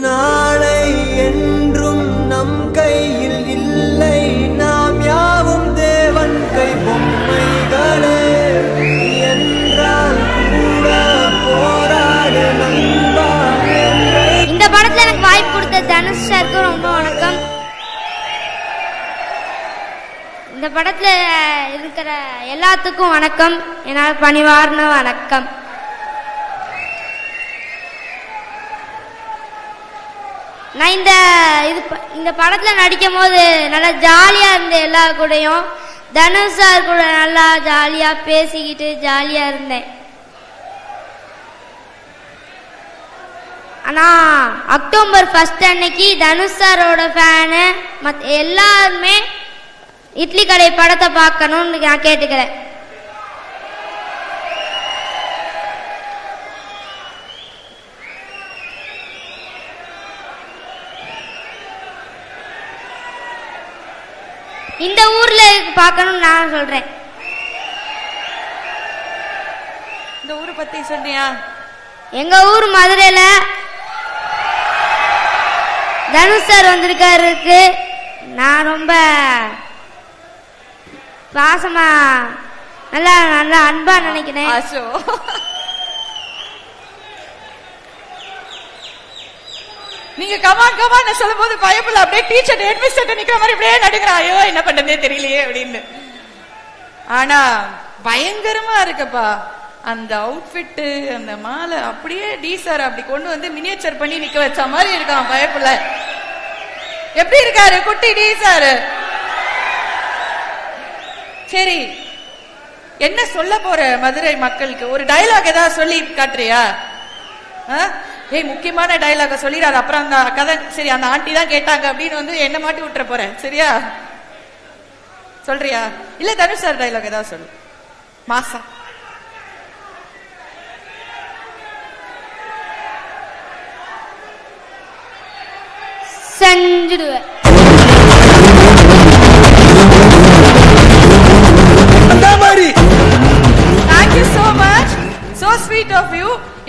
நாளை என்றும் நம் கையில் இல்லை, நாம் யாவும் தேவன் கை பொம்மைகளே என்றால் கூட போராடு நண்பா. இந்த படத்துல எனக்கு வாய்ப்பு கொடுத்த தனுஷ் சாருக்கு ரொம்ப வணக்கம். இந்த படத்துல இருக்கிற எல்லாத்துக்கும் வணக்கம், என்னால் பணிவார்ந்த வணக்கம். நான் இந்த படத்துல நடிக்கும் போது நல்லா ஜாலியா இருந்தேன். எல்லா கூடயும் தனுஷ் சார் கூட நல்லா ஜாலியா பேசிக்கிட்டு ஜாலியா இருந்தேன். ஆனா அக்டோபர் 1 அன்னைக்கு தனுஷ் சாரோட ஃபேனு மற்ற எல்லாருமே இட்லி கடை படத்தை பார்க்கணும்னு நான் கேட்டுக்கிறேன். இந்த ஊர்ல பார்க்கணும்னு நான் சொல்றேன். இந்த ஊரை பத்தி சொன்னியா? எங்க ஊர் மதுரையில தனுஷ் சார் வந்திருக்காருக்கு. நான் ரொம்ப பாசமா நல்லா நல்லா அன்பா நினைக்கிறேன். நீங்க கமான் கமான் சொல்லும் போது பயப்படல, அப்படியே டீச்சர் ஹெட்மிஸ்டர் நிக்கிற மாதிரி இப்படியே நடுக்கிறா. ஐயோ என்ன பண்றதே தெரியலையே அப்படின்னு. ஆனா பயங்கரமா இருக்குப்பா அந்த அவுட்ஃபிட், அந்த மாலை அப்படியே டீசர் அப்படி கொண்டு வந்து மினியேச்சர் பண்ணி நிக்க வச்ச மாதிரி இருக்கான். பயப்படல. எப்படி இருக்காரு குட்டி டீசர்? சரி, என்ன சொல்ல போற மதுரை மக்களுக்கு? ஒரு டயலாக் ஏதாவது சொல்லி காட்டுறியா? ஏய், முக்கியமான டயலாக சொல்லிடாது, அப்புறம் அந்த கதை சரி அந்த ஆண்டி தான் கேட்டாங்க அப்படின்னு வந்து என்ன மாட்டி விட்டுற போறேன். சரியா? சொல்றியா? இல்ல தனுஷ் சார் டயலாக் ஏதாவது சொல்லு மாசா. செஞ்சிடுவேன்.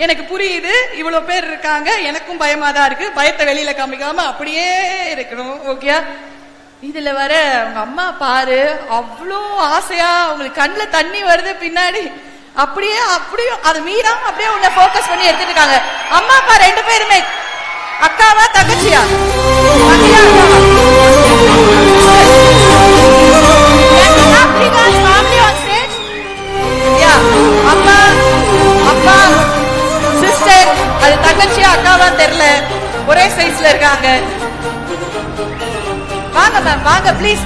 எனக்கு புரியுது, இவ்வளவு பேர் இருக்காங்க, எனக்கும் பயமா தான் இருக்கு. பயத்தை வெளியில காமிக்காம அப்படியே இருக்கணும். ஓகே, இதுல வர உங்க அம்மா பாரு, அவ்வளோ ஆசையா உங்களுக்கு கண்ணுல தண்ணி வருது பின்னாடி. அப்படியே அப்படியும் அது மீறாம அப்படியே உன்னை போக்கஸ் பண்ணி எடுத்துட்டு இருக்காங்க. அம்மா அப்பா ரெண்டு பேருமே அக்காவா தங்கச்சியா? அம்மா அப்பா சிஸ்டர், அது தங்கச்சியா அக்காவா தெரியல, ஒரே சைஸ்ல இருக்காங்க. வாங்க மேம், வாங்க ப்ளீஸ்.